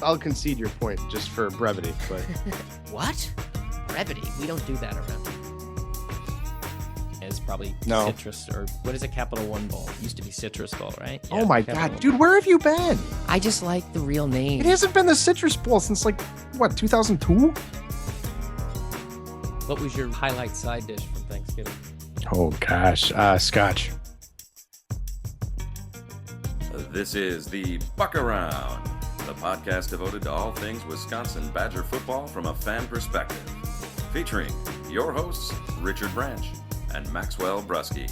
I'll concede your point just for brevity, but What? Brevity? We don't do that around here. It's probably No. Citrus, or what is a Capital One Bowl? It used to be Citrus Bowl, right? oh my Capital God, One. dude, where have you been? I just like the real name. It hasn't been the Citrus Bowl since like, what, 2002? What was your highlight side dish from Thanksgiving? Oh gosh, Scotch. This is the Buck Around, the podcast devoted to all things Wisconsin Badger football from a fan perspective. Featuring your hosts, Richard Branch and Maxwell Brusky.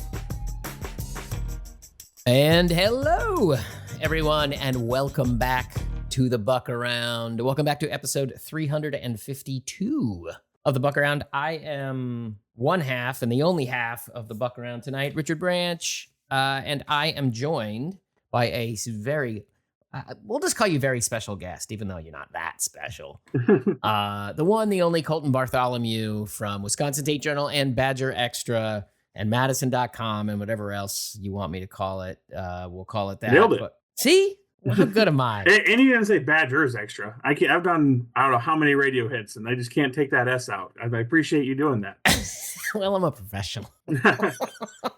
And hello, everyone, and welcome back to the Buck Around. Welcome back to episode 352 of the Buck Around. I am one half and the only half of the Buck Around tonight, Richard Branch, and I am joined by a very, we'll just call you very special guest, even though you're not that special. The one, the only Colten Bartholomew from Wisconsin State Journal and Badger Extra and Madison.com and whatever else you want me to call it. We'll call it that. Nailed it. But, see? How good am I? And you didn't say Badgers Extra. I've done, I don't know how many radio hits, and I just can't take that S out. I appreciate you doing that. Well, I'm a professional. So,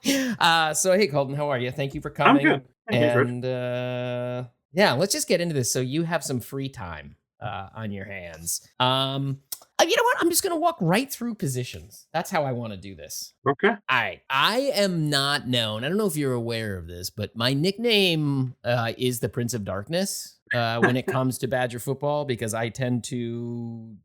hey, Colten, how are you? Thank you for coming. I'm good. Thank you, Rich. And yeah, let's just get into this. So you have some free time on your hands. You know what? I'm just going to walk right through positions. That's how I want to do this. Okay. All right. I am not known. I don't know if you're aware of this, but my nickname is the Prince of Darkness when it comes to Badger football, because I tend to,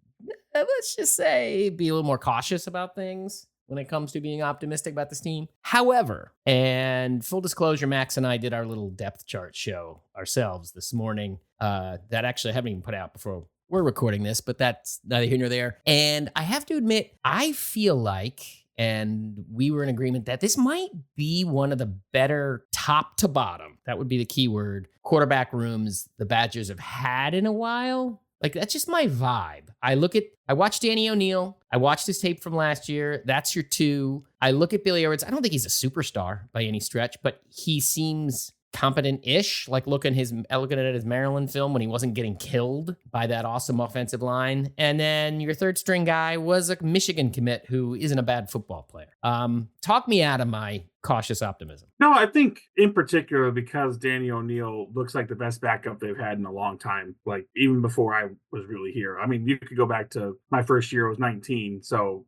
let's just say, be a little more cautious about things when it comes to being optimistic about this team. However, and full disclosure, Max and I did our little depth chart show ourselves this morning that actually I haven't even put out before we're recording this, but that's neither here nor there. And I have to admit, I feel like, and we were in agreement, that this might be one of the better top to bottom, that would be the key word, quarterback rooms the Badgers have had in a while. Like, that's just my vibe. I watched Danny O'Neal. I watched his tape from last year. That's your two. I look at Billy Edwards. I don't think he's a superstar by any stretch, but he seems competent-ish, like looking at his Maryland film when he wasn't getting killed by that awesome offensive line. And then your third string guy was a Michigan commit who isn't a bad football player. Talk me out of my cautious optimism. No, I think in particular because Danny O'Neal looks like the best backup they've had in a long time, like even before I was really here. I mean, you could go back to my first year, I was 19. So,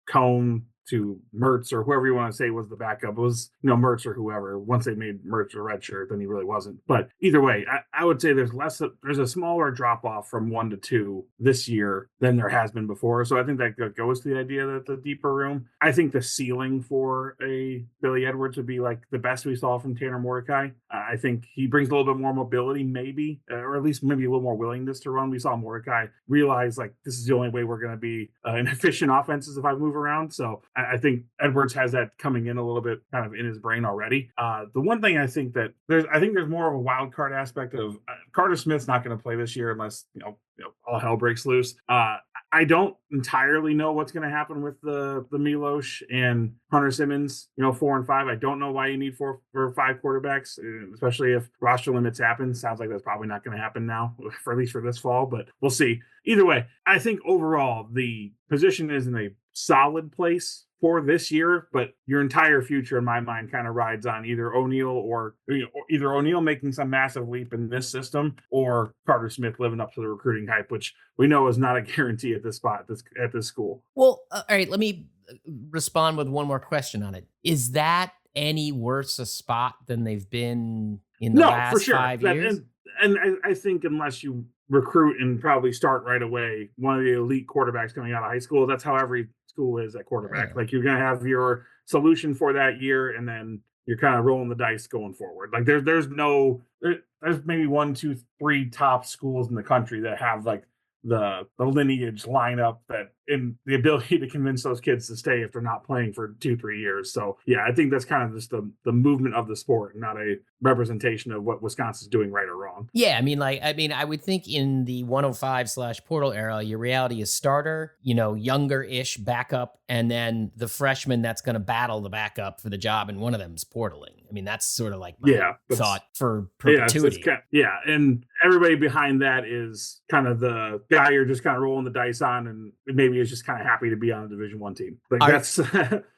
Cone to Mertz or whoever you want to say was the backup. It was, Mertz or whoever. Once they made Mertz a redshirt, then he really wasn't. But either way, I would say there's a smaller drop off from 1 to 2 this year than there has been before. So I think that goes to the idea that the deeper room. I think the ceiling for a Billy Edwards would be like the best we saw from Tanner Mordecai. I think he brings a little bit more mobility, maybe, or at least maybe a little more willingness to run. We saw Mordecai realize like this is the only way we're going to be an efficient offense is if I move around. So I think Edwards has that coming in a little bit kind of in his brain already. The one thing I think there's more of a wild card aspect of Carter Smith's not going to play this year unless, all hell breaks loose. I don't entirely know what's going to happen with the Milosh and Hunter Simmons, 4 and 5. I don't know why you need 4 or 5 quarterbacks, especially if roster limits happen. Sounds like that's probably not going to happen now, for at least for this fall, but we'll see. Either way, I think overall the position is in a solid place for this year, but your entire future in my mind kind of rides on either O'Neal or either O'Neal making some massive leap in this system or Carter Smith living up to the recruiting hype, which we know is not a guarantee at this spot at this school. Well, all right, let me respond with one more question on it. Is that any worse a spot than they've been in the last for sure. 5 years? And I think unless you recruit and probably start right away, one of the elite quarterbacks coming out of high school, that's how every school is at quarterback. Like you're going to have your solution for that year, and then you're kind of rolling the dice going forward. Like there's maybe 1, 2, 3 top schools in the country that have like the lineage lineup that in the ability to convince those kids to stay if they're not playing for 2-3 years. So yeah, I think that's kind of just the movement of the sport, not representation of what Wisconsin's doing right or wrong. Yeah, I would think in the 105/portal era, your reality is starter, younger-ish backup, and then the freshman that's going to battle the backup for the job, and one of them is portaling. I mean, that's sort of like my thought for perpetuity. And everybody behind that is kind of the guy you're just kind of rolling the dice on, and maybe is just kind of happy to be on a Division I team. Like that's.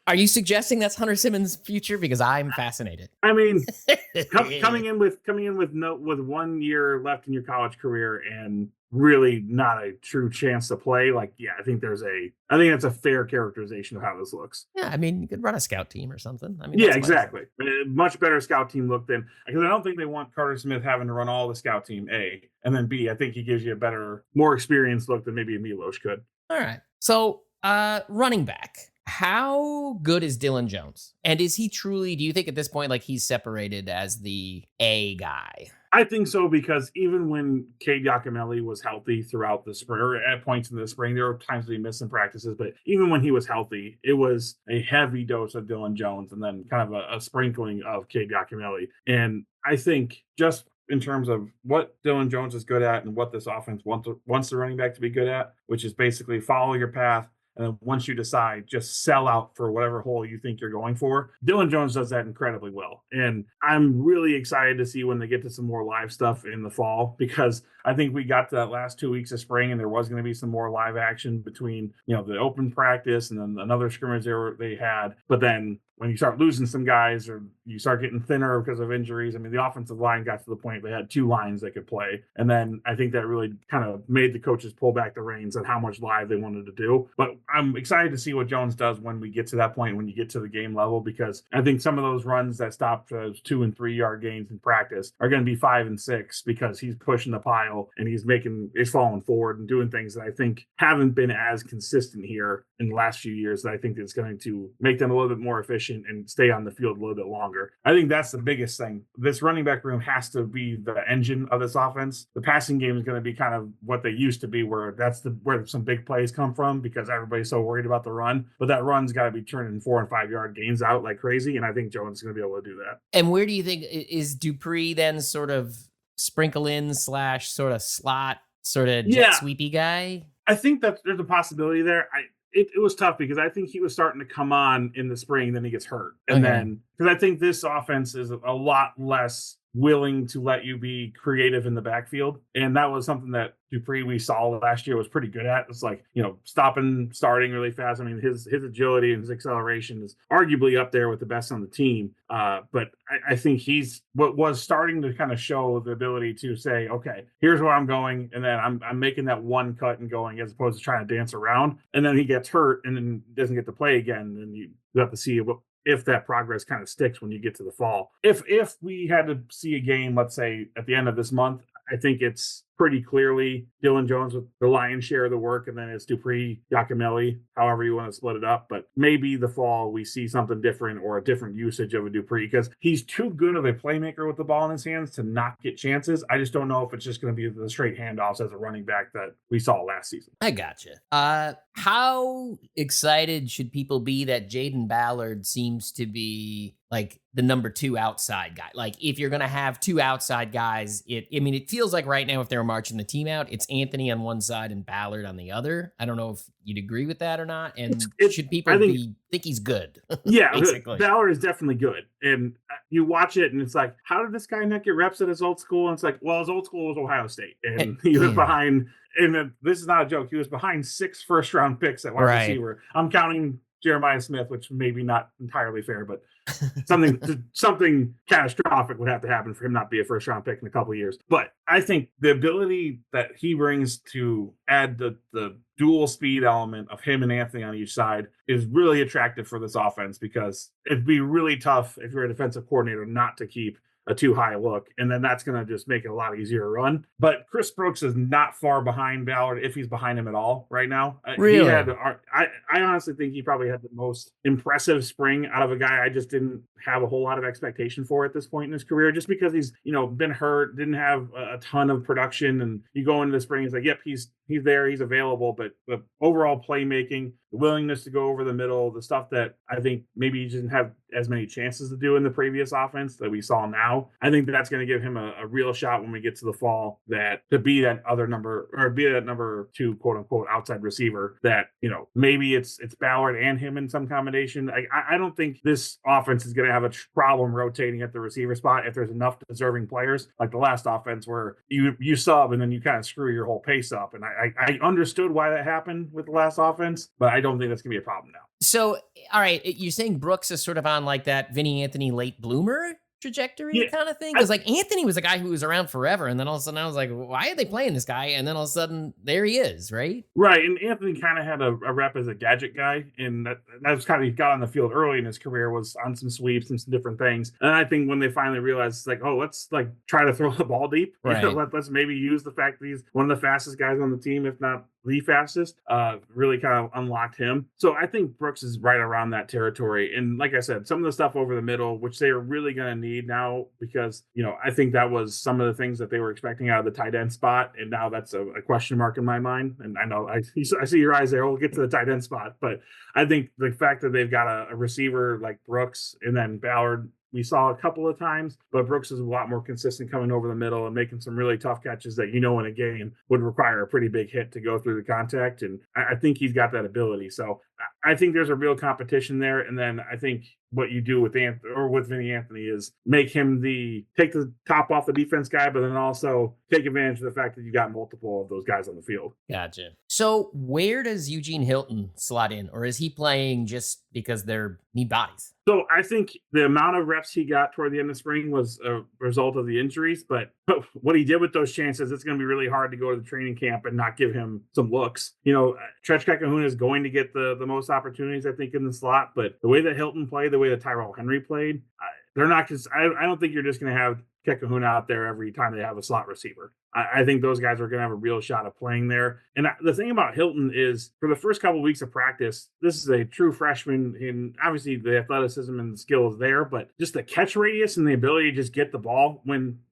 Are you suggesting that's Hunter Simmons' future? Because I'm fascinated. I mean, coming in with 1 year left in your college career and really not a true chance to play. Like, yeah, I think that's a fair characterization of how this looks. Yeah, I mean, you could run a scout team or something. I mean, yeah, exactly. Much better scout team look than, because I don't think they want Carter Smith having to run all the scout team, A, and then B, I think he gives you a better, more experienced look than maybe a Milos could. All right. So, running back. How good is Dylan Jones? And is he truly, do you think at this point, like, he's separated as the A guy? I think so, because even when Cade Giacomelli was healthy throughout the spring, or at points in the spring, there were times that he missed some practices, but even when he was healthy, it was a heavy dose of Dylan Jones and then kind of a sprinkling of Cade Giacomelli. And I think just in terms of what Dylan Jones is good at and what this offense wants the running back to be good at, which is basically follow your path. And then once you decide, just sell out for whatever hole you think you're going for. Dylan Jones does that incredibly well. And I'm really excited to see when they get to some more live stuff in the fall, because I think we got to that last 2 weeks of spring and there was going to be some more live action between, the open practice and then another scrimmage they had. But then when you start losing some guys or you start getting thinner because of injuries, I mean, the offensive line got to the point they had 2 lines they could play. And then I think that really kind of made the coaches pull back the reins on how much live they wanted to do. But I'm excited to see what Jones does when we get to that point, when you get to the game level, because I think some of those runs that stopped those 2 and 3 yard gains in practice are going to be 5 and 6 because he's pushing the pile and he's falling forward and doing things that I think haven't been as consistent here in the last few years, that I think it's going to make them a little bit more efficient and stay on the field a little bit longer. I think that's the biggest thing. This running back room has to be the engine of this offense. The passing game is going to be kind of what they used to be, where where some big plays come from because everybody's so worried about the run. But that run's got to be turning 4 and 5 yard gains out like crazy, and I think Jones is going to be able to do that. And where do you think is Dupree then sort of sprinkle in / sort of slot, sort of jet sweepy guy? I think that there's a possibility there. It was tough because I think he was starting to come on in the spring, then he gets hurt. And then, because I think this offense is a lot less willing to let you be creative in the backfield. And that was something that Dupree we saw last year was pretty good at. It's like, stopping, starting really fast. I mean, his agility and his acceleration is arguably up there with the best on the team. But I think he's what was starting to kind of show the ability to say, okay, here's where I'm going. And then I'm making that one cut and going, as opposed to trying to dance around. And then he gets hurt and then doesn't get to play again. And you have to see if that progress kind of sticks when you get to the fall. If we had to see a game, let's say at the end of this month, I think it's pretty clearly Dylan Jones with the lion's share of the work, and then it's Dupree, Giacomelli, however you want to split it up. But maybe the fall we see something different or a different usage of a Dupree, because he's too good of a playmaker with the ball in his hands to not get chances. I just don't know if it's just going to be the straight handoffs as a running back that we saw last season. I gotcha. How excited should people be that Jaden Ballard seems to be like the number 2 outside guy? Like, if you're going to have 2 outside guys, it feels like right now, if they're marching the team out, it's Anthony on one side and Ballard on the other. I don't know if you'd agree with that or not. And should people think he's good? Yeah, basically. Ballard is definitely good. And you watch it and it's like, how did this guy not get reps at his old school? And it's like, well, his old school was Ohio State. And he was behind, and this is not a joke, he was behind 6 first-round picks at wide receiver. I'm counting Jeremiah Smith, which maybe not entirely fair, but something catastrophic would have to happen for him not to be a first round pick in a couple of years. But I think the ability that he brings to add the dual speed element of him and Anthony on each side is really attractive for this offense, because it'd be really tough if you're a defensive coordinator not to keep a too high look, and then that's going to just make it a lot easier to run. But Chris Brooks is not far behind Ballard, if he's behind him at all right now. Really? I honestly think he probably had the most impressive spring out of a guy I just didn't have a whole lot of expectation for at this point in his career, just because he's been hurt, didn't have a ton of production, and you go into the spring, he's like, yep, he's he's there, he's available, but the overall playmaking, the willingness to go over the middle, the stuff that I think maybe he didn't have as many chances to do in the previous offense that we saw now. I think that's going to give him a real shot when we get to the fall, that to be that other number, or be that number 2, quote unquote, outside receiver, that, maybe it's Ballard and him in some combination. I don't think this offense is going to have a problem rotating at the receiver spot if there's enough deserving players, like the last offense where you sub and then you kind of screw your whole pace up. And I understood why that happened with the last offense, but I don't think that's going to be a problem now. So, all right, you're saying Brooks is sort of on like that Vinny Anthony late bloomer trajectory kind of thing? Because like Anthony was a guy who was around forever, and then all of a sudden I was like, why are they playing this guy? And then all of a sudden there he is, right? Right, and Anthony kind of had a rep as a gadget guy, and that was kind of, he got on the field early in his career, was on some sweeps and some different things. And I think when they finally realized, like, oh, let's like try to throw the ball deep. Right. Let's maybe use the fact that he's one of the fastest guys on the team, if not the fastest, really kind of unlocked him. So I think Brooks is right around that territory. And like I said, some of the stuff over the middle, which they are really going to need now, because, I think that was some of the things that they were expecting out of the tight end spot. And now that's a question mark in my mind. And I know I see your eyes there. We'll get to the tight end spot. But I think the fact that they've got a receiver like Brooks and then Ballard, we saw a couple of times, but Brooks is a lot more consistent coming over the middle and making some really tough catches that, in a game would require a pretty big hit to go through the contact. And I think he's got that ability. So I think there's a real competition there. And then I think what you do with Vinny Anthony is make him take the top off the defense guy, but then also take advantage of the fact that you got multiple of those guys on the field. Gotcha. So where does Eugene Hilton slot in, or is he playing just because they're need bodies? So I think the amount of reps he got toward the end of spring was a result of the injuries, but what he did with those chances, it's going to be really hard to go to the training camp and not give him some looks. Tretch Kahuna is going to get the most opportunities, I think, in the slot, but the way that Hilton played, the way that Tyrell Henry played, they're not just, I don't think you're just going to have Kahuna out there every time they have a slot receiver. I think those guys are going to have a real shot of playing there. And the thing about Hilton is, for the first couple of weeks of practice, this is a true freshman, and obviously the athleticism and the skill is there, but just the catch radius and the ability to just get the ball.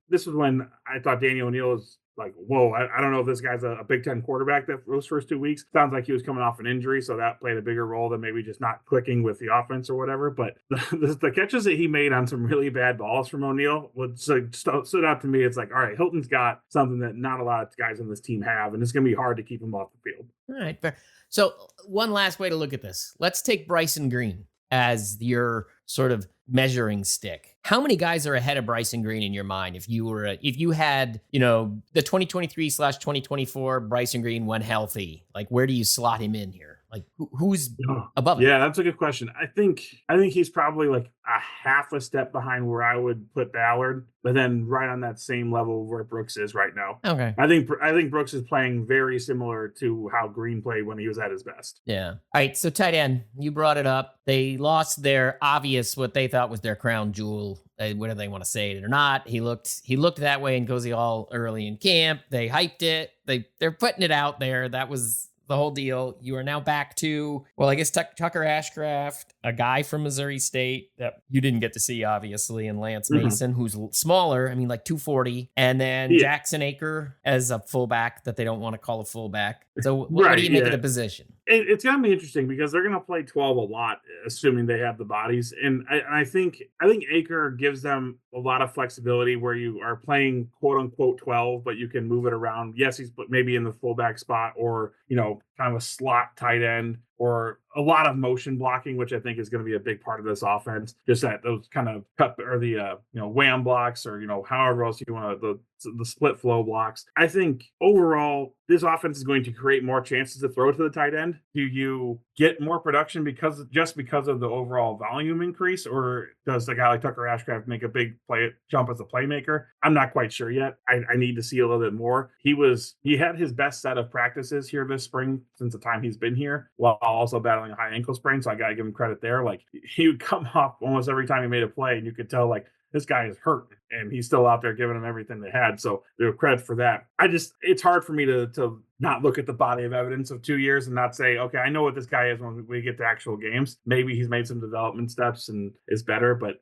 This was when I thought Danny O'Neal was like, whoa, I don't know if this guy's a Big Ten quarterback those first 2 weeks. Sounds like he was coming off an injury, so that played a bigger role than maybe just not clicking with the offense or whatever. But the catches that he made on some really bad balls from O'Neal stood out to me. It's like, all right, Hilton's got something that not a lot of guys on this team have, and it's going to be hard to keep him off the field. All right, fair. So one last way to look at this. Let's take Bryson Green as your sort of measuring stick. How many guys are ahead of Bryson Green in your mind? If you had, the 2023/2024 Bryson Green when healthy, like where do you slot him in here? Like who's above him? Yeah, that's a good question. I think he's probably like a half a step behind where I would put Ballard, but then right on that same level where Brooks is right now. Okay. I think Brooks is playing very similar to how Green played when he was at his best. Yeah. All right. So tight end, you brought it up. They lost their obvious, what they thought was their crown jewel. Whether they want to say it or not, he looked that way in Cozy Hall early in camp. They hyped it. They're putting it out there. That was the whole deal. You are now back to, well, I guess Tucker Ashcraft, a guy from Missouri State that you didn't get to see, obviously, and Lance Mason, who's smaller, like 240, and then Jackson Aker as a fullback that they don't want to call a fullback. So what do you make of the position? It's going to be interesting because they're going to play 12 a lot, assuming they have the bodies. And I think Aker gives them a lot of flexibility where you are playing quote unquote 12, but you can move it around. Yes, he's maybe in the fullback spot or, kind of a slot tight end, or a lot of motion blocking, which I think is going to be a big part of this offense. Just that those kind of cut or the wham blocks, or however else you want to, the split flow blocks. I think overall this offense is going to create more chances to throw to the tight end. Do you get more production because of the overall volume increase, or does the guy like Tucker Ashcraft make a big jump as a playmaker? I'm not quite sure yet. I need to see a little bit more. He had his best set of practices here this spring since the time he's been here, while also battling a high ankle sprain. So I got to give him credit there. Like, he would come off almost every time he made a play, and you could tell like this guy is hurt, and he's still out there giving them everything they had. So there's credit for that. It's hard for me to not look at the body of evidence of 2 years and not say, okay, I know what this guy is when we get to actual games. Maybe he's made some development steps and is better, but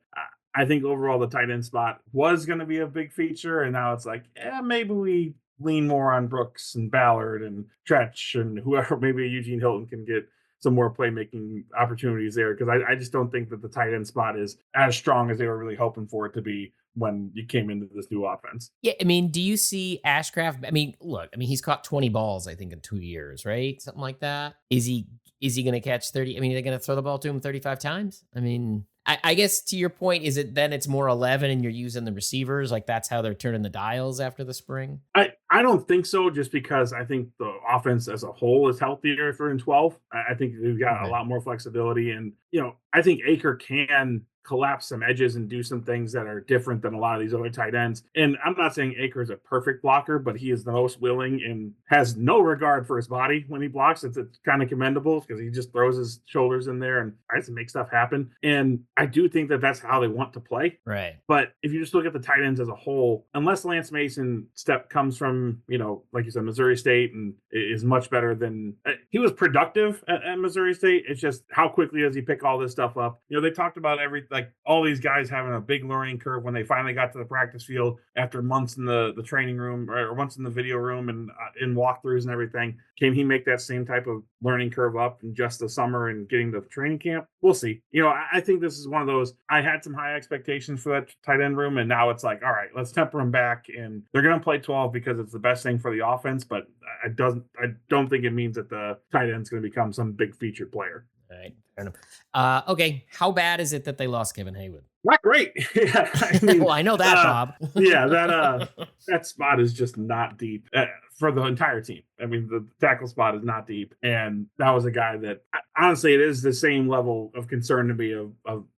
I think overall the tight end spot was going to be a big feature. And now it's like, maybe we lean more on Brooks and Ballard and Tretch and whoever. Maybe Eugene Hilton can get some more playmaking opportunities there, because I just don't think that the tight end spot is as strong as they were really hoping for it to be when you came into this new offense. Yeah, I mean, do you see Ashcraft? I mean, look, I mean, he's caught 20 balls, I think, in 2 years, right? Something like that. Is he going to catch 30? I mean, are they going to throw the ball to him 35 times? I mean, I guess to your point, is it then it's more 11 and you're using the receivers? Like that's how they're turning the dials after the spring? I don't think so, just because I think the offense as a whole is healthier if we're in 12. I think we've got a lot more flexibility. And, I think Aker can collapse some edges and do some things that are different than a lot of these other tight ends. And I'm not saying Aker is a perfect blocker, but he is the most willing and has no regard for his body when he blocks. It's kind of commendable because he just throws his shoulders in there and tries to make stuff happen. And I do think that that's how they want to play. Right. But if you just look at the tight ends as a whole, unless Lance Mason comes from, like you said, Missouri State, and is much better than he was productive at Missouri State. It's just how quickly does he pick all this stuff up? They talked about all these guys having a big learning curve when they finally got to the practice field after months in the training room or months in the video room and in walkthroughs and everything. Can he make that same type of learning curve up in just the summer and getting to the training camp? We'll see. I think this is one of those, I had some high expectations for that tight end room, and now it's like, all right, let's temper them back, and they're going to play 12 because it's the best thing for the offense, but I don't think it means that the tight end's going to become some big featured player. All right. Fair enough. Okay. How bad is it that they lost Kevin Haywood? Not great. Yeah, well, I know that, Bob. Yeah, that spot is just not deep for the entire team. I mean, the tackle spot is not deep, and that was a guy that honestly, it is the same level of concern to me of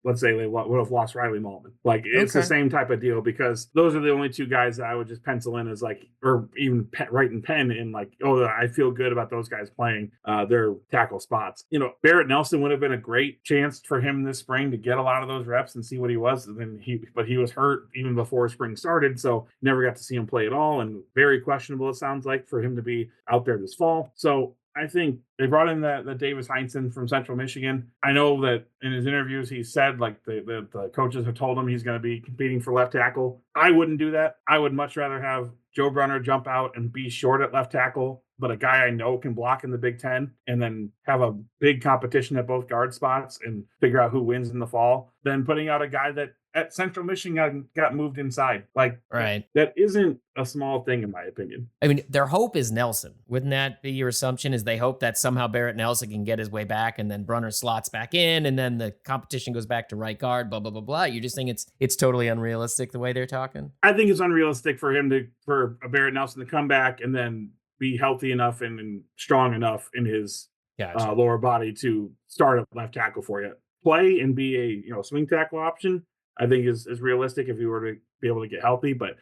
let's say they would have lost Riley Maltman. Like it's the same type of deal, because those are the only two guys that I would just pencil in as or even write in pen in I feel good about those guys playing their tackle spots. Barrett Nelson would have been a great chance for him this spring to get a lot of those reps and see what he was. And then he was hurt even before spring started, so never got to see him play at all, and very questionable it sounds like for him to be out there this fall. So I think they brought in the Davis Heinsohn from Central Michigan. I know that in his interviews he said the coaches have told him he's going to be competing for left tackle. I wouldn't do that. I would much rather have Joe Brunner jump out and be short at left tackle, but a guy I know can block in the Big Ten, and then have a big competition at both guard spots and figure out who wins in the fall, than putting out a guy that at Central Michigan got moved inside. Right. That isn't a small thing, in my opinion. I mean, their hope is Nelson. Wouldn't that be your assumption? Is they hope that somehow Barrett Nelson can get his way back, and then Brunner slots back in, and then the competition goes back to right guard, blah, blah, blah, blah. You just think it's totally unrealistic the way they're talking? I think it's unrealistic for a Barrett Nelson to come back and then be healthy enough and strong enough in his lower body to start a left tackle for you. Play and be a swing tackle option, I think is realistic if you were to be able to get healthy. But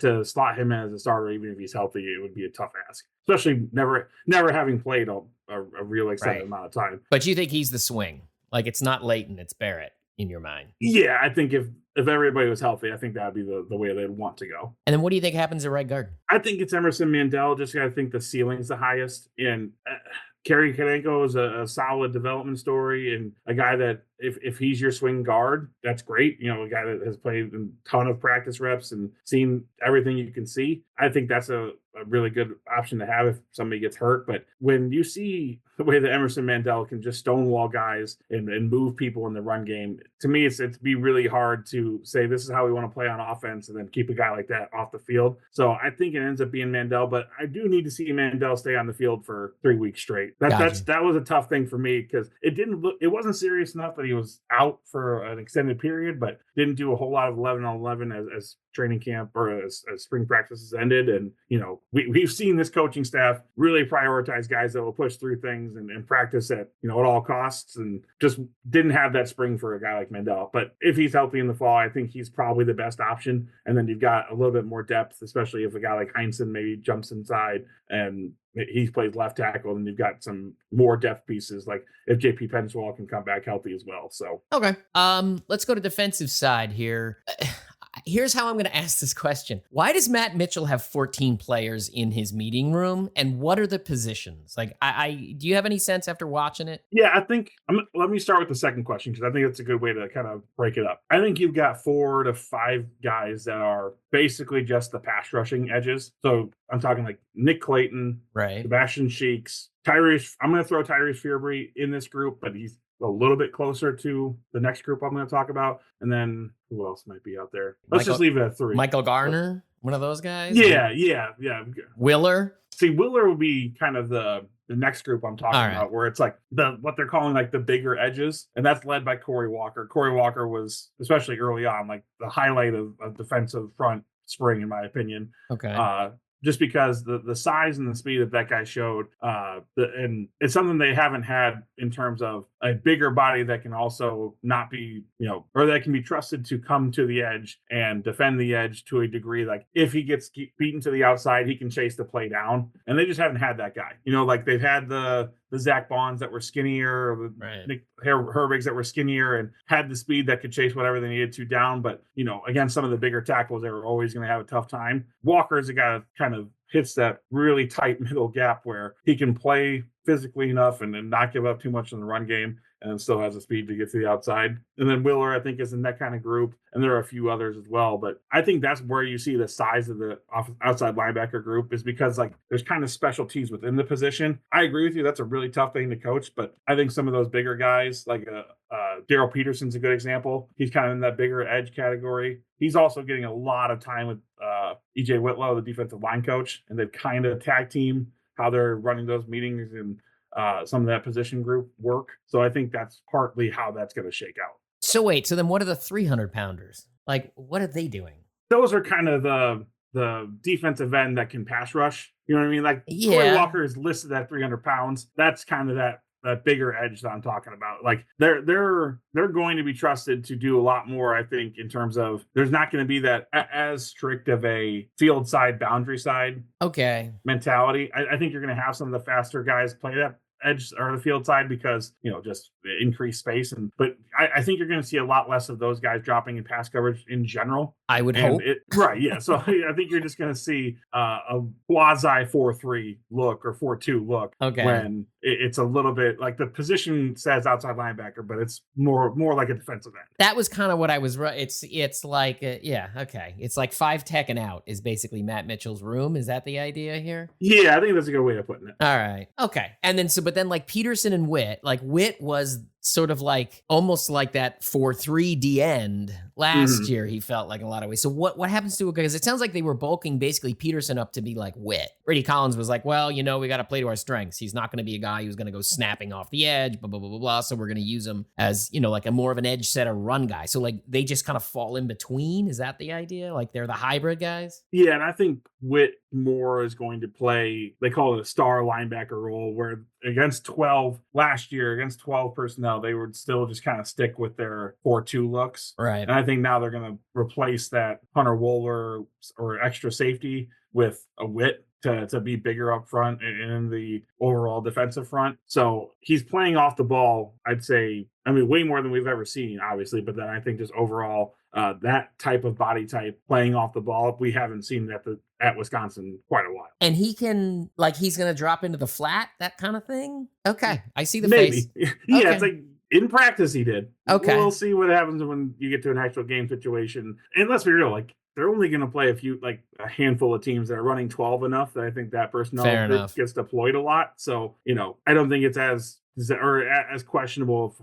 to slot him as a starter, even if he's healthy, it would be a tough ask, especially never having played a real extended amount of time. But you think he's the swing? Like it's not Leighton, it's Barrett in your mind? Yeah, I think if everybody was healthy, I think that would be the way they'd want to go. And then what do you think happens at right guard? I think it's Emerson Mandel. Just I think the ceiling's the highest. And Kerry Kadenko is a solid development story, and a guy that if he's your swing guard, that's great. A guy that has played a ton of practice reps and seen everything you can see. I think that's a really good option to have if somebody gets hurt. But when you see the way that Emerson Mandel can just stonewall guys and move people in the run game, to me, it's be really hard to say this is how we want to play on offense and then keep a guy like that off the field. So I think it ends up being Mandel, but I do need to see Mandel stay on the field for 3 weeks straight. That was a tough thing for me, because it wasn't serious enough that he was out for an extended period, but didn't do a whole lot of 11-on-11 as training camp or as spring practices ended. And we've seen this coaching staff really prioritize guys that will push through things and practice at all costs, and just didn't have that spring for a guy like Mandel. But if he's healthy in the fall, I think he's probably the best option. And then you've got a little bit more depth, especially if a guy like Heinsohn maybe jumps inside and he plays left tackle, and you've got some more depth pieces, like if JP Penswall can come back healthy as well. So okay, let's go to defensive side here. Here's how I'm going to ask this question. Why does Matt Mitchell have 14 players in his meeting room? And what are the positions? Like, do you have any sense after watching it? Yeah, I think let me start with the second question because I think it's a good way to kind of break it up. I think you've got 4 to 5 guys that are basically just the pass rushing edges. So I'm talking like Nick Clayton, Right. Sebastian Sheeks, Tyrese. I'm going to throw Tyrese Fearbury in this group, but he's a little bit closer to the next group I'm going to talk about. And then who else might be out there? Let's just leave it at 3. Michael Garner, one of those guys? Yeah. Willer? See, Willer will be kind of the next group I'm talking about, where it's like what they're calling like the bigger edges, and that's led by Corey Walker. Corey Walker was, especially early on, like the highlight of defensive front spring, in my opinion. Okay. Just because the size and the speed that guy showed, and it's something they haven't had in terms of a bigger body that can also not be, or that can be trusted to come to the edge and defend the edge to a degree. Like if he gets beaten to the outside, he can chase the play down, and they just haven't had that guy. Like they've had the Zach Bonds that were skinnier, right. Nick Herbigs that were skinnier and had the speed that could chase whatever they needed to down. But, against some of the bigger tackles, they were always going to have a tough time. Walker is a guy that kind of hits that really tight middle gap where he can play physically enough and not give up too much in the run game and still has the speed to get to the outside. And then Willer, I think, is in that kind of group. And there are a few others as well. But I think that's where you see the size of the outside linebacker group, is because like there's kind of specialties within the position. I agree with you. That's a really tough thing to coach. But I think some of those bigger guys, like Daryl Peterson's a good example. He's kind of in that bigger edge category. He's also getting a lot of time with E.J. Whitlow, the defensive line coach. And they've kind of tag team how they're running those meetings and some of that position group work. So I think that's partly how that's going to shake out. So wait, so then what are the 300-pounders? Like, what are they doing? Those are kind of the defensive end that can pass rush. You know what I mean? Like Corey Walker is listed at 300 pounds. That's kind of that bigger edge that I'm talking about. Like they're going to be trusted to do a lot more, I think, in terms of there's not going to be that as strict of a field side, boundary side mentality. I think you're going to have some of the faster guys play that edge or the field side because, just increased space. But I think you're going to see a lot less of those guys dropping in pass coverage in general. I would hope. Right, yeah. So I think you're just going to see a quasi 4-3 look or 4-2 look when it's a little bit like the position says outside linebacker, but it's more like a defensive end. That was kind of what I was. It's like it's like 5 tech and out is basically Matt Mitchell's room. Is that the idea here? Yeah, I think that's a good way of putting it. All right, okay. And then but then like Peterson and Witt, like Witt was sort of like almost like that 4-3 D end last year. He felt like in a lot of ways. So what happens to it? Because it sounds like they were bulking basically Peterson up to be like Witt. Brady Collins was like, well, we got to play to our strengths. He's not going to be a guy who's going to go snapping off the edge, blah, blah, blah, blah, blah. So we're going to use him as, like a more of an edge setter run guy. So like they just kind of fall in between. Is that the idea? Like they're the hybrid guys? Yeah. And I think Witt more is going to play, they call it a star linebacker role, where against 12 personnel, they would still just kind of stick with their 4-2 looks. Right. And I think now they're going to replace that Hunter Wohler or extra safety with a Witt to be bigger up front and in the overall defensive front. So he's playing off the ball, I'd say, way more than we've ever seen, obviously. But then I think just overall, that type of body type playing off the ball, we haven't seen at Wisconsin quite a while. And he can, like, he's going to drop into the flat, that kind of thing? Okay. I see the face. Yeah, okay. It's like in practice he did. Okay. We'll see what happens when you get to an actual game situation. And let's be real, like, they're only going to play a handful of teams that are running 12 enough that I think that personnel gets deployed a lot. So, I don't think it's as questionable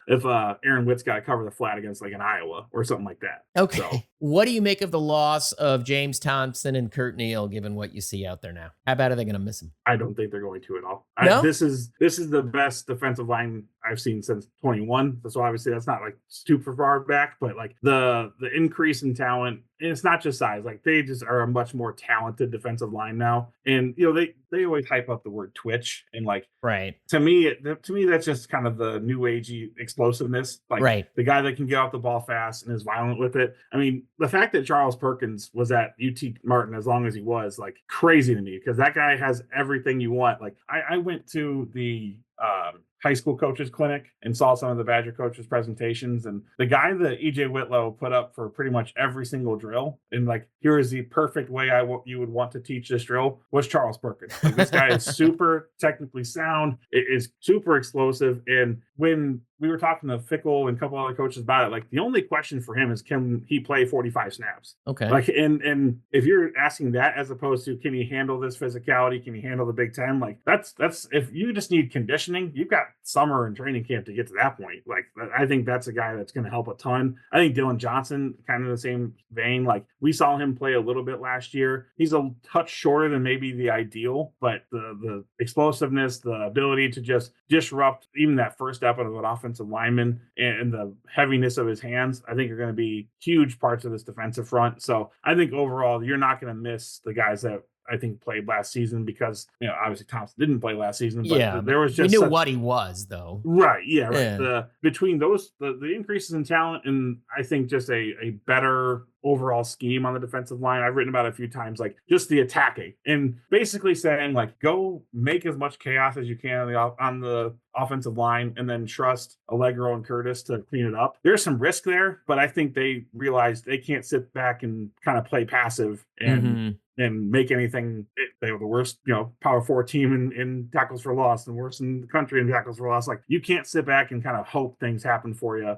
if Aaron Witt's got to cover the flat against like an Iowa or something like that. Okay. So, what do you make of the loss of James Thompson and Kurt Neal, given what you see out there now? How bad are they going to miss him? I don't think they're going to at all. No? This is the best defensive line I've seen since 21. So obviously that's not like super far back, but like the increase in talent, and it's not just size. Like they just are a much more talented defensive line now. And they always hype up the word twitch, and like to me that's just kind of the new agey explosiveness. Like the guy that can get off the ball fast and is violent with it. I mean, the fact that Charles Perkins was at UT Martin as long as he was, like, crazy to me, because that guy has everything you want. Like I went to the high school coaches clinic and saw some of the Badger coaches presentations, and the guy that EJ Whitlow put up for pretty much every single drill and like, here is the perfect way you would want to teach this drill, was Charles Perkins. Like, this guy is super technically sound, it is super explosive, and when we were talking to Fickle and a couple other coaches about it, like the only question for him is, can he play 45 snaps? Okay. Like, and if you're asking that as opposed to, can he handle this physicality? Can he handle the Big Ten? Like, that's if you just need conditioning, you've got summer and training camp to get to that point. Like, I think that's a guy that's going to help a ton. I think Dylan Johnson, kind of the same vein. Like, we saw him play a little bit last year. He's a touch shorter than maybe the ideal, but the explosiveness, the ability to just disrupt even that first step of an offensive lineman, and the heaviness of his hands, I think are going to be huge parts of this defensive front. So I think overall, you're not going to miss the guys that I think played last season, because, you know, obviously Thompson didn't play last season, but there was just we knew what he was, though. Right. Yeah. Right. Yeah. Between those, the increases in talent, and I think just a better overall scheme on the defensive line. I've written about it a few times, like just the attacking and basically saying, like, go make as much chaos as you can on the offensive line, and then trust Allegro and Curtis to clean it up. There's some risk there, but I think they realized they can't sit back and kind of play passive and make anything. They were the worst, Power 4 team in tackles for loss, and worst in the country in tackles for loss. Like, you can't sit back and kind of hope things happen for you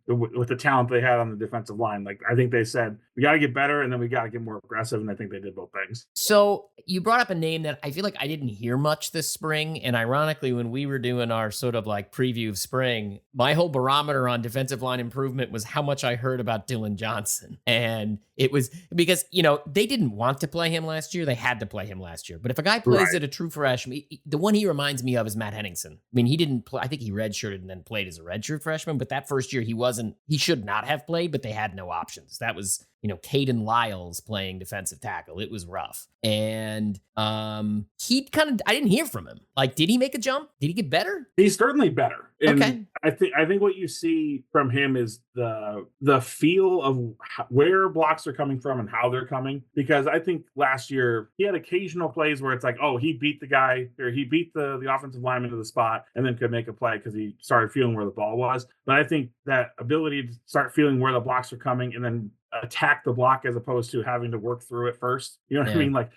with the talent they had on the defensive line. Like, I think they said, we got to get better, and then we got to get more aggressive, and I think they did both things. So you brought up a name that I feel like I didn't hear much this spring, and ironically, when we were doing our sort of like preview of spring, my whole barometer on defensive line improvement was how much I heard about Dylan Johnson. And it was because, they didn't want to play him last year. They had to play him last year. But if a guy plays at a true freshman, the one he reminds me of is Matt Henningsen. I mean, he didn't play. I think he redshirted and then played as a redshirt freshman. But that first year, he should not have played, but they had no options. That was, Caden Lyles playing defensive tackle. It was rough. And I didn't hear from him. Like, did he make a jump? Did he get better? He's certainly better. And okay. I think what you see from him is the feel of where blocks are coming from and how they're coming. Because I think last year he had occasional plays where it's like, oh, he beat the guy, or he beat the offensive lineman to the spot and then could make a play because he started feeling where the ball was. But I think that ability to start feeling where the blocks are coming and then attack the block as opposed to having to work through it first. You know what I mean? Like,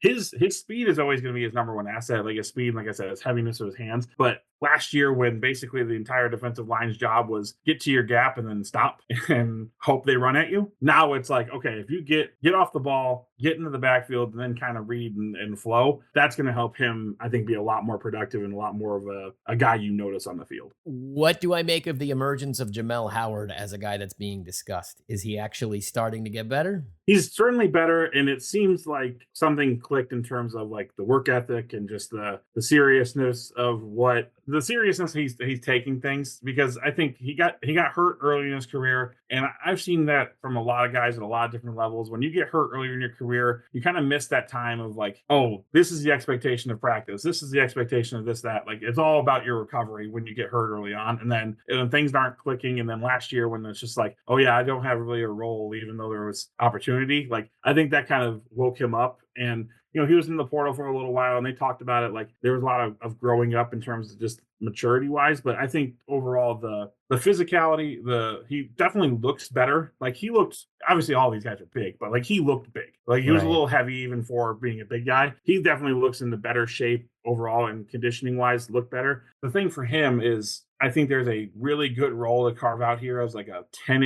his speed is always going to be his number one asset. Like, his speed, like I said, his heaviness of his hands. But last year, when basically the entire defensive line's job was get to your gap and then stop and hope they run at you, now it's like, okay, if you get off the ball, get into the backfield, and then kind of read and flow, that's going to help him, I think, be a lot more productive and a lot more of a guy you notice on the field. What do I make of the emergence of Jamel Howard as a guy that's being discussed? Is he actually starting to get better? He's certainly better, and it seems like something clicked in terms of like the work ethic and just the seriousness of the seriousness he's taking things, because I think he got hurt early in his career, and I've seen that from a lot of guys at a lot of different levels. When you get hurt earlier in your career, you kind of miss that time of like, oh, this is the expectation of practice, this is the expectation of this, that. Like, it's all about your recovery when you get hurt early on, and then things aren't clicking. And then last year, when it's just like, oh yeah, I don't have really a role, even though there was opportunity, like, I think that kind of woke him up. And he was in the portal for a little while, and they talked about it. Like, there was a lot of growing up in terms of just maturity wise. But I think overall, the physicality, he definitely looks better. Like, he looked, obviously all these guys are big, but like, he looked big. Like, he was a little heavy even for being a big guy. He definitely looks in the better shape overall, and conditioning wise look better. The thing for him is, I think there's a really good role to carve out here as like a 10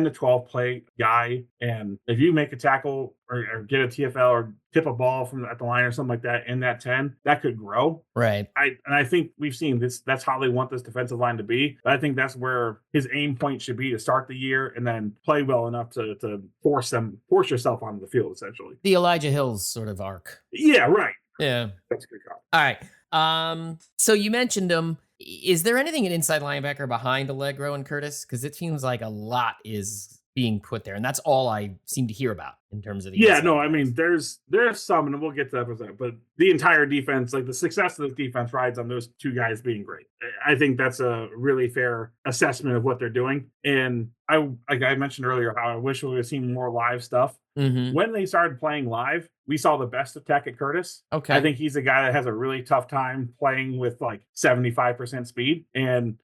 to 12 play guy. And if you make a tackle or get a TFL or tip a ball from at the line or something like that in that 10, that could grow. Right. I think we've seen this. That's how they want this defensive line to be. But I think that's where his aim point should be, to start the year and then play well enough to force yourself onto the field, essentially. The Elijah Hills sort of arc. Yeah, right. Yeah. That's a good call. All right. So you mentioned him. Is there anything at inside linebacker behind Allegro and Curtis? Because it seems like a lot is being put there, and that's all I seem to hear about. in terms of the Yeah, inside no, I guys. mean, there's some, and we'll get to that for a second, but the entire defense, like the success of this defense rides on those two guys being great. I think that's a really fair assessment of what they're doing. And like I mentioned earlier, how I wish we would have seen more live stuff. Mm-hmm. When they started playing live, we saw the best of Tackett Curtis. I Okay. think he's a guy that has a really tough time playing with like 75% speed. And,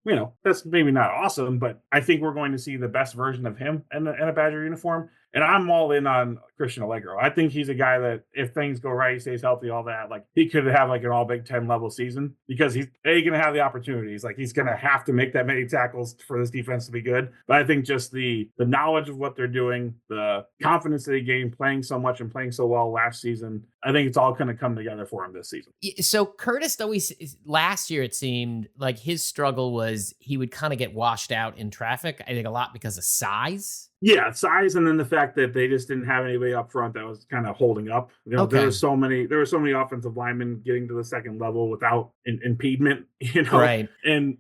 that's maybe not awesome, but I think we're going to see the best version of him in a Badger uniform. And I'm all in on Christian Allegro. I think he's a guy that if things go right, he stays healthy, all that, like he could have like an all Big Ten level season because he's going to have the opportunities. Like he's going to have to make that many tackles for this defense to be good. But I think just the knowledge of what they're doing, the confidence that he gained playing so much and playing so well last season, I think it's all going to come together for him this season. So Curtis always, last year it seemed like his struggle was he would kind of get washed out in traffic. I think a lot because of size. Yeah, size, and then the fact that they just didn't have anybody up front that was kind of holding up. Okay. There were so many offensive linemen getting to the second level without impediment. Right. And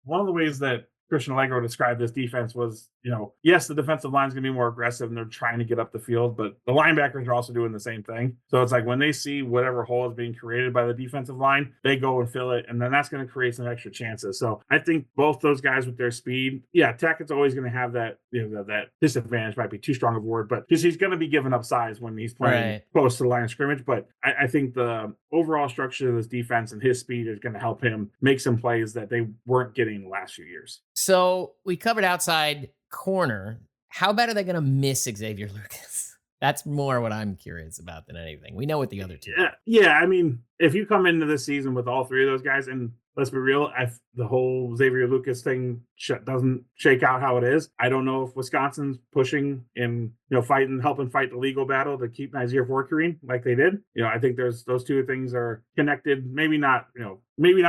one of the ways that Christian Allegro described this defense was, yes, the defensive line is going to be more aggressive and they're trying to get up the field, but the linebackers are also doing the same thing. So it's like when they see whatever hole is being created by the defensive line, they go and fill it, and then that's going to create some extra chances. So I think both those guys with their speed, Tackett's always going to have that, that disadvantage, might be too strong of a word, but because he's going to be giving up size when he's playing close to the line of scrimmage. But I think the overall structure of this defense and his speed is going to help him make some plays that they weren't getting the last few years. So we covered outside corner. How bad are they going to miss Xavier Lucas? That's more what I'm curious about than anything. We know what the other two are. Yeah. I mean, if you come into this season with all three of those guys, and let's be real, if the whole Xavier Lucas thing doesn't shake out how it is, I don't know if Wisconsin's pushing and helping fight the legal battle to keep Nazir Forkerin like they did. I think those two things are connected. Maybe not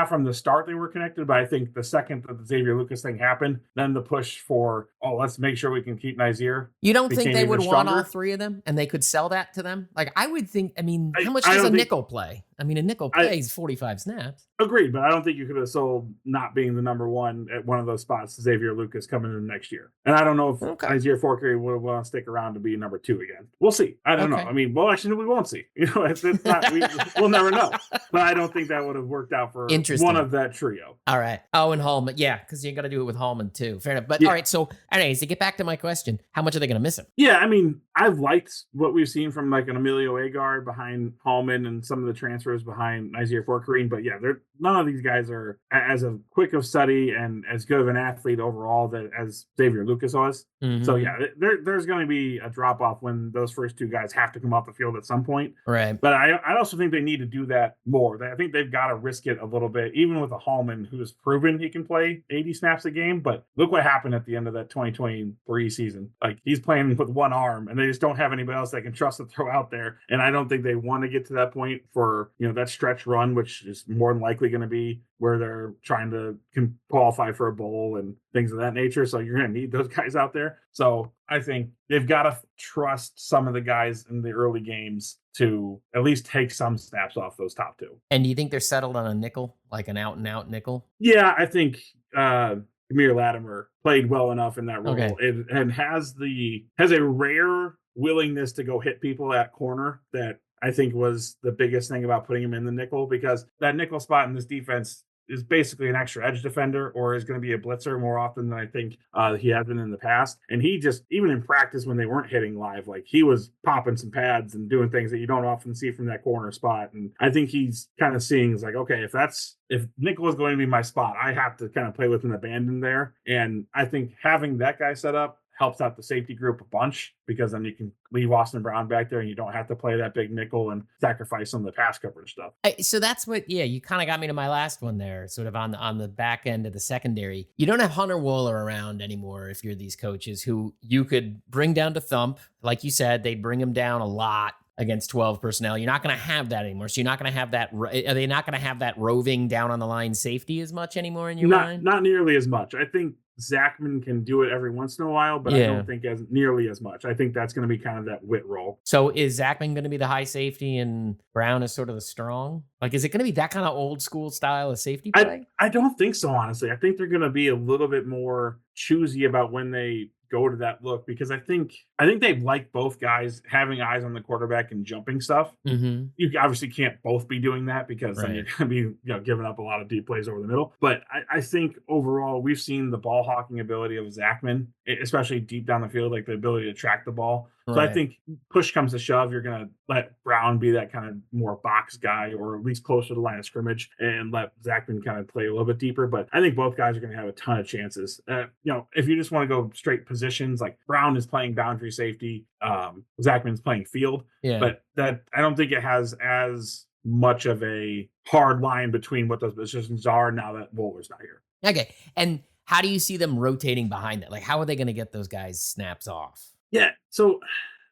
from the start they were connected, but I think the second that the Xavier Lucas thing happened, then the push for let's make sure we can keep Nazir. You don't think they would want all three of them, and they could sell that to them? Like I would think. I mean, how much does a nickel play? I mean, a nickel plays 45 snaps. Agreed, but I don't think you could have sold not being the number one at one of those spots to Xavier Lucas coming in next year. And I don't know if Nazir Forkerin would want to stick around to be number two again. We'll see. I don't know. I mean, actually, we won't see. It's not, we'll never know. But I don't think that would have worked out for one of that trio. All right. Oh, and Hallman. Yeah, because you got to do it with Hallman too. Fair enough. But all right. So, anyways, to get back to my question, how much are they going to miss him? Yeah, I mean, I've liked what we've seen from like an Emilio Agard behind Hallman and some of the transfers behind Nazir Forkerin. But yeah, none of these guys are as a quick of study and as good of an athlete overall as Xavier Lucas was. Mm-hmm. So yeah, there's going to be a drop off when those first two guys have to come off the field at some point. Right. But I also think they need to do that more. I think they've got to risk it a little bit, even with a Hallman who has proven he can play 80 snaps a game. But look what happened at the end of that 2023 season. Like he's playing with one arm and they just don't have anybody else they can trust to throw out there. And I don't think they want to get to that point for, that stretch run, which is more than likely going to be where they're trying to qualify for a bowl and things of that nature. So you're going to need those guys out there. So I think they've got to trust some of the guys in the early games to at least take some snaps off those top two. And do you think they're settled on a nickel, like an out and out nickel? Yeah, I think Amir Latimer played well enough in that role and has a rare willingness to go hit people at corner that I think was the biggest thing about putting him in the nickel, because that nickel spot in this defense is basically an extra edge defender or is going to be a blitzer more often than I think he has been in the past. And he just, even in practice when they weren't hitting live, like he was popping some pads and doing things that you don't often see from that corner spot. And I think he's kind of seeing is like, okay, if nickel is going to be my spot, I have to kind of play with an abandon there. And I think having that guy set up helps out the safety group a bunch, because then you can leave Austin Brown back there and you don't have to play that big nickel and sacrifice some of the pass coverage stuff. So that's what, you kind of got me to my last one there, sort of on the back end of the secondary. You don't have Hunter Wooler around anymore if you're these coaches who you could bring down to thump. Like you said, they'd bring him down a lot against 12 personnel. You're not going to have that anymore. So you're not going to have that. Are they not going to have that roving down on the line safety as much anymore in your mind? Not nearly as much. I think Zachman can do it every once in a while, but I don't think as nearly as much. I think that's going to be kind of that wit role. So is Zachman going to be the high safety and Brown is sort of the strong? Like, is it going to be that kind of old school style of safety play? I don't think so, honestly. I think they're going to be a little bit more choosy about when they go to that look because I think they like both guys having eyes on the quarterback and jumping stuff. Mm-hmm. You obviously can't both be doing that because then you're Right. going to be giving up a lot of deep plays over the middle. But I think overall we've seen the ball hawking ability of Zachman, especially deep down the field, like the ability to track the ball. So I Right. think push comes to shove, you're going to let Brown be that kind of more box guy or at least closer to the line of scrimmage and let Zachman kind of play a little bit deeper. But I think both guys are going to have a ton of chances. If you just want to go straight positions, like Brown is playing boundary safety, Zachman's playing field. Yeah. But that I don't think it has as much of a hard line between what those positions are now that Bowler's not here. Okay. And how do you see them rotating behind that? Like, how are they going to get those guys snaps off? Yeah. So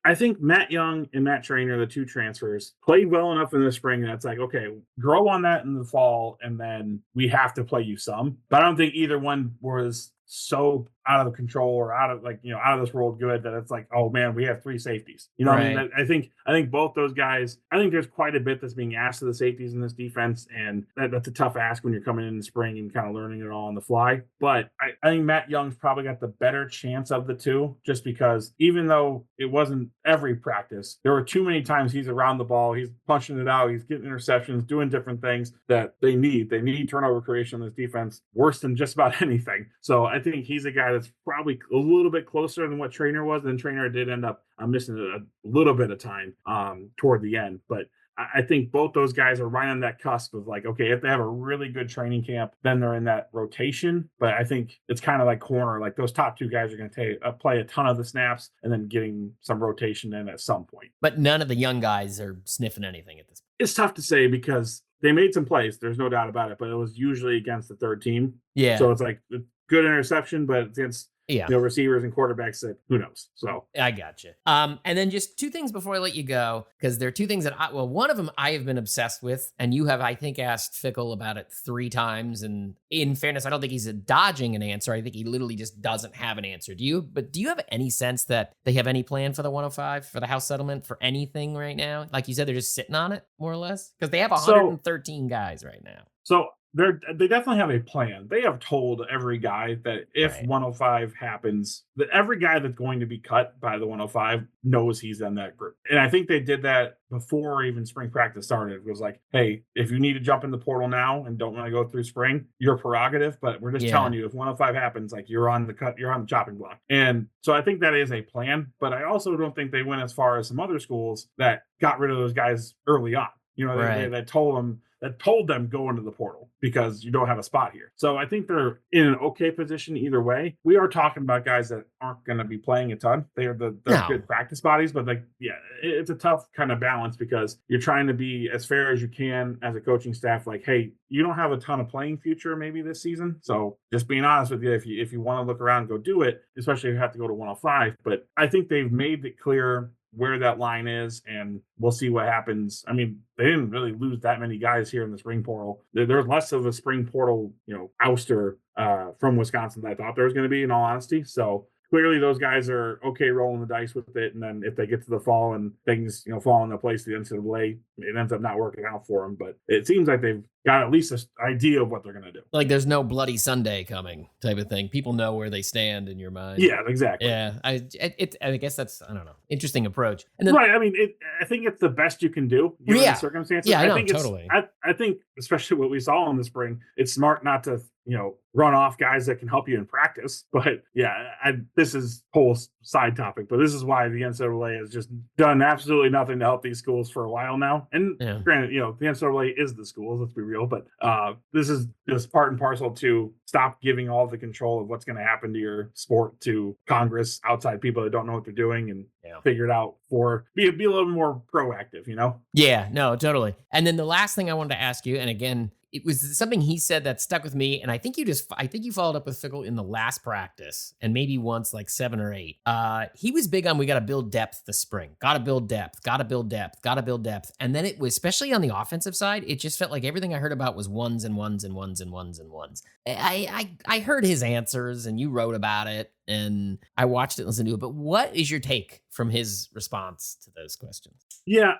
I think Matt Young and Matt Trainer, the two transfers, played well enough in the spring that's like, okay, grow on that in the fall, and then we have to play you some. But I don't think either one was so out of control or out of out of this world good that it's like, oh man, we have three safeties. You know what I mean? I think both those guys, I think there's quite a bit that's being asked of the safeties in this defense, and that's a tough ask when you're coming in the spring and kind of learning it all on the fly. But I think Matt Young's probably got the better chance of the two, just because even though it wasn't every practice, there were too many times he's around the ball, he's punching it out, he's getting interceptions, doing different things that they need. They need turnover creation in this defense worse than just about anything. So I think he's a guy that's probably a little bit closer than what Trainer was, and Trainer did end up missing a little bit of time toward the end. But I think both those guys are right on that cusp of like, okay, if they have a really good training camp, then they're in that rotation. But I think it's kind of like corner, like those top two guys are going to play a ton of the snaps and then getting some rotation in at some point. But none of the young guys are sniffing anything at this point. It's tough to say because they made some plays. There's no doubt about it, but it was usually against the third team. Yeah. So it's like good interception, but it's against receivers and quarterbacks that who knows. So I got you. And then just two things before I let you go, because there are two things that one of them I have been obsessed with, and you have, I think, asked Fickle about it 3 times. And in fairness, I don't think he's dodging an answer. I think he literally just doesn't have an answer. Do you have any sense that they have any plan for the 105, for the house settlement, for anything right now? Like you said, they're just sitting on it, more or less? Because they have 113 guys right now. So they definitely have a plan. They have told every guy that if 105 happens, that every guy that's going to be cut by the 105 knows he's in that group. And I think they did that before even spring practice started. It was like, hey, if you need to jump in the portal now and don't want to go through spring, your prerogative, but we're just telling you if 105 happens, like you're on the cut, you're on the chopping block. And so I think that is a plan, but I also don't think they went as far as some other schools that got rid of those guys early on. They told them go into the portal because you don't have a spot here. So I think they're in an okay position either way. We are talking about guys that aren't going to be playing a ton. They're good practice bodies, but it's a tough kind of balance because you're trying to be as fair as you can as a coaching staff. Like, hey, you don't have a ton of playing future maybe this season. So just being honest with you, if you want to look around, go do it, especially if you have to go to 105. But I think they've made it clear where that line is, and we'll see what happens. I mean, they didn't really lose that many guys here in the spring portal. There's less of a spring portal, ouster from Wisconsin than I thought there was going to be, in all honesty. So clearly those guys are okay rolling the dice with it. And then if they get to the fall and things, fall into place, the NCAA, it ends up not working out for them. But it seems like they've got at least an idea of what they're going to do. Like there's no bloody Sunday coming type of thing. People know where they stand in your mind. Yeah, exactly. Yeah. I guess that's, I don't know, interesting approach. And then, right. I mean, I think it's the best you can do given the circumstances. Yeah, I think totally. I think especially what we saw in the spring, it's smart not to, run off guys that can help you in practice. But this is whole side topic, but this is why the NCAA has just done absolutely nothing to help these schools for a while now. And granted, the NCAA is the schools, let's be real, but this is just part and parcel to stop giving all the control of what's going to happen to your sport to Congress, outside people that don't know what they're doing, and figure it out be a little more proactive, Yeah, no, totally. And then the last thing I wanted to ask you, and again, it was something he said that stuck with me, and I think you followed up with Fickle in the last practice, and maybe once like 7 or 8. He was big on we got to build depth this spring. Got to build depth. And then it was, especially on the offensive side, it just felt like everything I heard about was ones and ones and ones and ones and ones. I heard his answers, and you wrote about it, and I watched it and listened to it. But what is your take from his response to those questions? Yeah.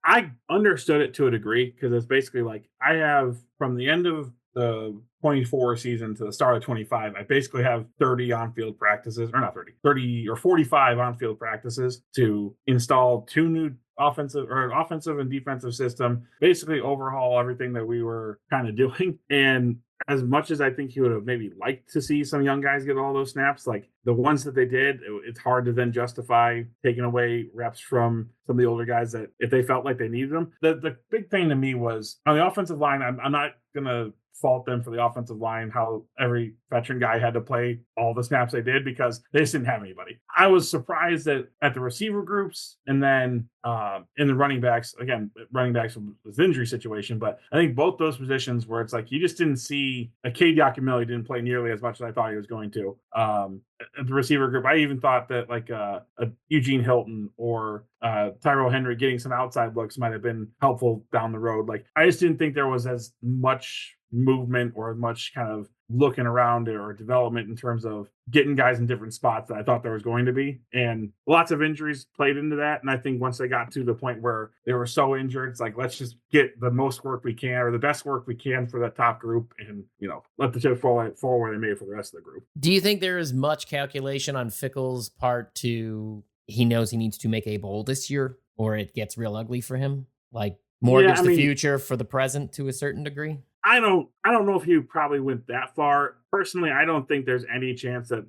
I understood it to a degree because it's basically like I have from the end of the 24 season to the start of 25, I basically have 30 on-field practices, or not 30 or 45 on-field practices to install 2 new offensive and defensive system, basically overhaul everything that we were kind of doing. And as much as I think he would have maybe liked to see some young guys get all those snaps, like the ones that they did, it's hard to then justify taking away reps from some of the older guys that if they felt like they needed them. The big thing to me was on the offensive line. I'm not gonna fault them for the offensive line, how every veteran guy had to play all the snaps they did because they just didn't have anybody. I was surprised that at the receiver groups and then in the running backs, again, running backs was an injury situation, but I think both those positions where it's like you just didn't see Cade Yakamilli didn't play nearly as much as I thought he was going to. At the receiver group, I even thought that like a Eugene Hilton or Tyrell Henry getting some outside looks might have been helpful down the road. Like I just didn't think there was as much movement or as much kind of looking around or development in terms of getting guys in different spots that I thought there was going to be. And lots of injuries played into that. And I think once they got to the point where they were so injured, it's like, let's just get the most work we can or the best work we can for that top group and, let the chips fall where they may for the rest of the group. Do you think there is much calculation on Fickle's part to he knows he needs to make a bowl this year or it gets real ugly for him? Like mortgage the future for the present to a certain degree? I don't know if he probably went that far. Personally, I don't think there's any chance that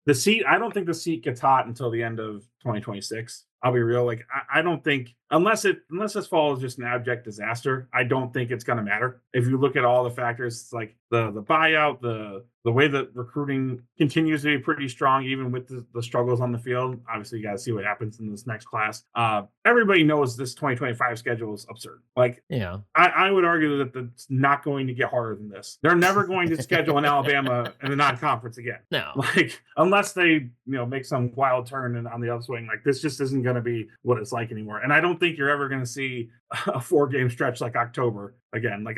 the seat, I don't think the seat gets hot until the end of 2026. I'll be real. Like, I don't think, unless this fall is just an abject disaster, I don't think it's going to matter. If you look at all the factors, it's like the buyout, the way that recruiting continues to be pretty strong, even with the struggles on the field. Obviously, you got to see what happens in this next class. Everybody knows this 2025 schedule is absurd. Like, yeah, I would argue that it's not going to get harder than this. They're never going to schedule in Alabama in the non-conference again. No, like unless they make some wild turn on the upswing. Like this just isn't going to be what it's like anymore. And I don't think you're ever going to see a 4-game stretch like October again. Like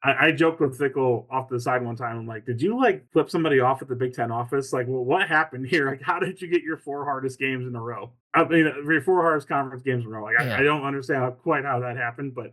I joked with Fickle off to the side one time. I'm like, did you like flip somebody off at the Big Ten office? Like, well, what happened here? Like, how did you get your 4 hardest games in a row? I mean, your 4 hardest conference games in a row. Like, I don't understand quite how that happened, but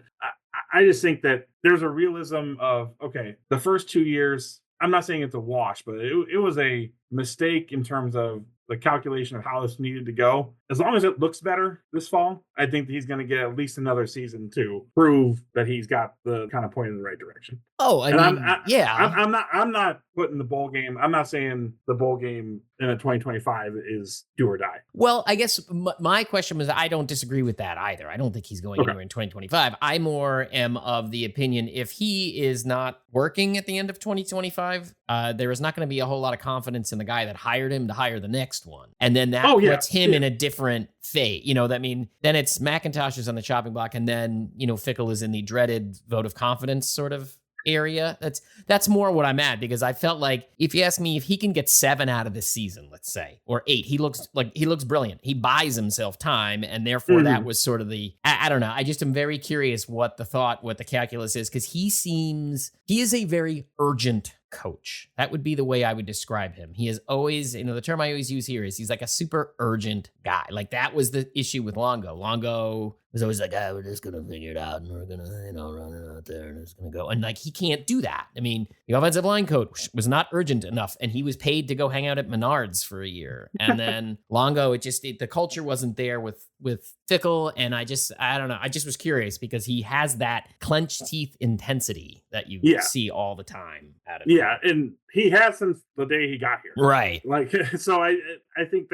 I just think that there's a realism of, okay, the first 2 years, I'm not saying it's a wash, but it was a mistake in terms of the calculation of how this needed to go. As long as it looks better this fall, I think he's going to get at least another season to prove that he's got the kind of point in the right direction. Oh, I'm not putting the bowl game. I'm not saying the bowl game in a 2025 is do or die. Well, I guess my question was, I don't disagree with that either. I don't think he's going anywhere in 2025. I more am of the opinion if he is not working at the end of 2025, there is not going to be a whole lot of confidence in the guy that hired him to hire the next one. And then that puts him in a different fate. Then it's McIntosh is on the chopping block, and then, Fickle is in the dreaded vote of confidence sort of area. That's more what I'm at, because I felt like if you ask me if he can get 7 out of this season, let's say, or 8, he looks brilliant. He buys himself time, and therefore that was sort of I don't know. I just am very curious what the calculus is, because he is a very urgent coach. That would be the way I would describe him. He is always, the term I always use here is he's like a super urgent guy. Like that was the issue with Longo. Longo was always like, we're just going to figure it out and we're going to, run it out there and it's going to go. And like, he can't do that. I mean, the offensive line coach was not urgent enough and he was paid to go hang out at Menards for a year. And then Longo, the culture wasn't there with Fickle. And I don't know. I just was curious because he has that clenched teeth intensity that you see all the time out of him. Yeah. And he has since the day he got here. Right. Like, so I think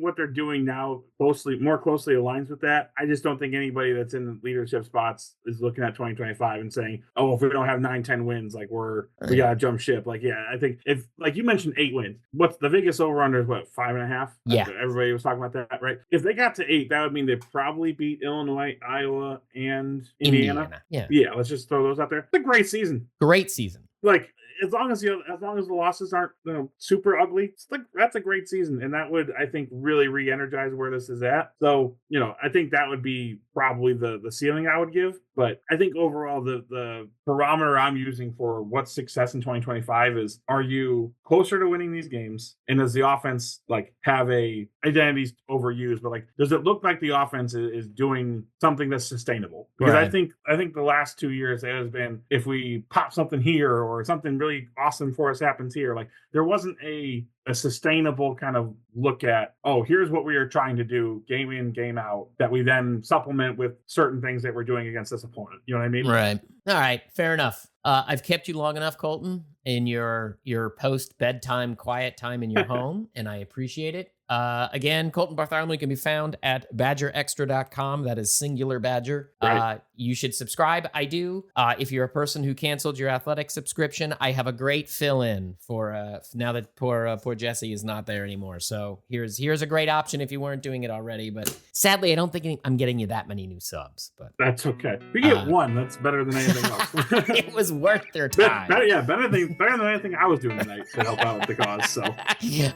what they're doing now more closely aligns with that. I just don't think anybody that's in leadership spots is looking at 2025 and saying, oh, if we don't have 9-10 wins, like we got to jump ship. Like, yeah, I think if, like you mentioned, 8 wins, what's the biggest over under is 5.5? Yeah. Everybody was talking about that, right? If they got to 8, that would mean they probably beat Illinois, Iowa, and Indiana. Yeah. Yeah. Let's just throw those out there. It's a great season. Great season. Like, as long as the losses aren't super ugly, it's like that's a great season, and that would, I think, really re-energize where this is at. So I think that would be probably the ceiling I would give. But I think overall the barometer I'm using for what's success in 2025 is, are you closer to winning these games, and does the offense like have a identity's overused, but like does it look like the offense is doing something that's sustainable? Because Right. I think the last 2 years it has been, if we pop something here or something really awesome for us happens here, like there wasn't a sustainable kind of look at, oh, here's what we are trying to do game in, game out, that we then supplement with certain things that we're doing against this opponent. You know what I mean? Right. All right. Fair enough. I've kept you long enough, Colten, in your post bedtime quiet time in your home, and I appreciate it. Again, Colten Bartholomew can be found at badgerextra.com. That is singular badger. Right. You should subscribe. I do. If you're a person who canceled your athletic subscription, I have a great fill-in for now that poor Jesse is not there anymore. So here's a great option if you weren't doing it already. But sadly, I don't think I'm getting you that many new subs. But that's okay. If you get one, that's better than anything else. it was worth their time. Better than anything I was doing tonight to help out with the cause. So, all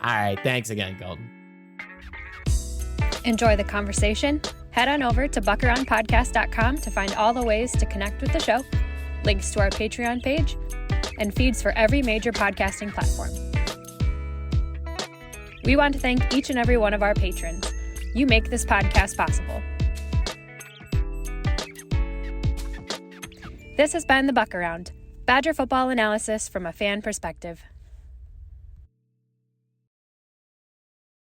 right, thanks again, Colten. Enjoy the conversation? Head on over to buckaroundpodcast.com to find all the ways to connect with the show, links to our Patreon page, and feeds for every major podcasting platform. We want to thank each and every one of our patrons. You make this podcast possible. This has been the Buck Around, Badger football analysis from a fan perspective.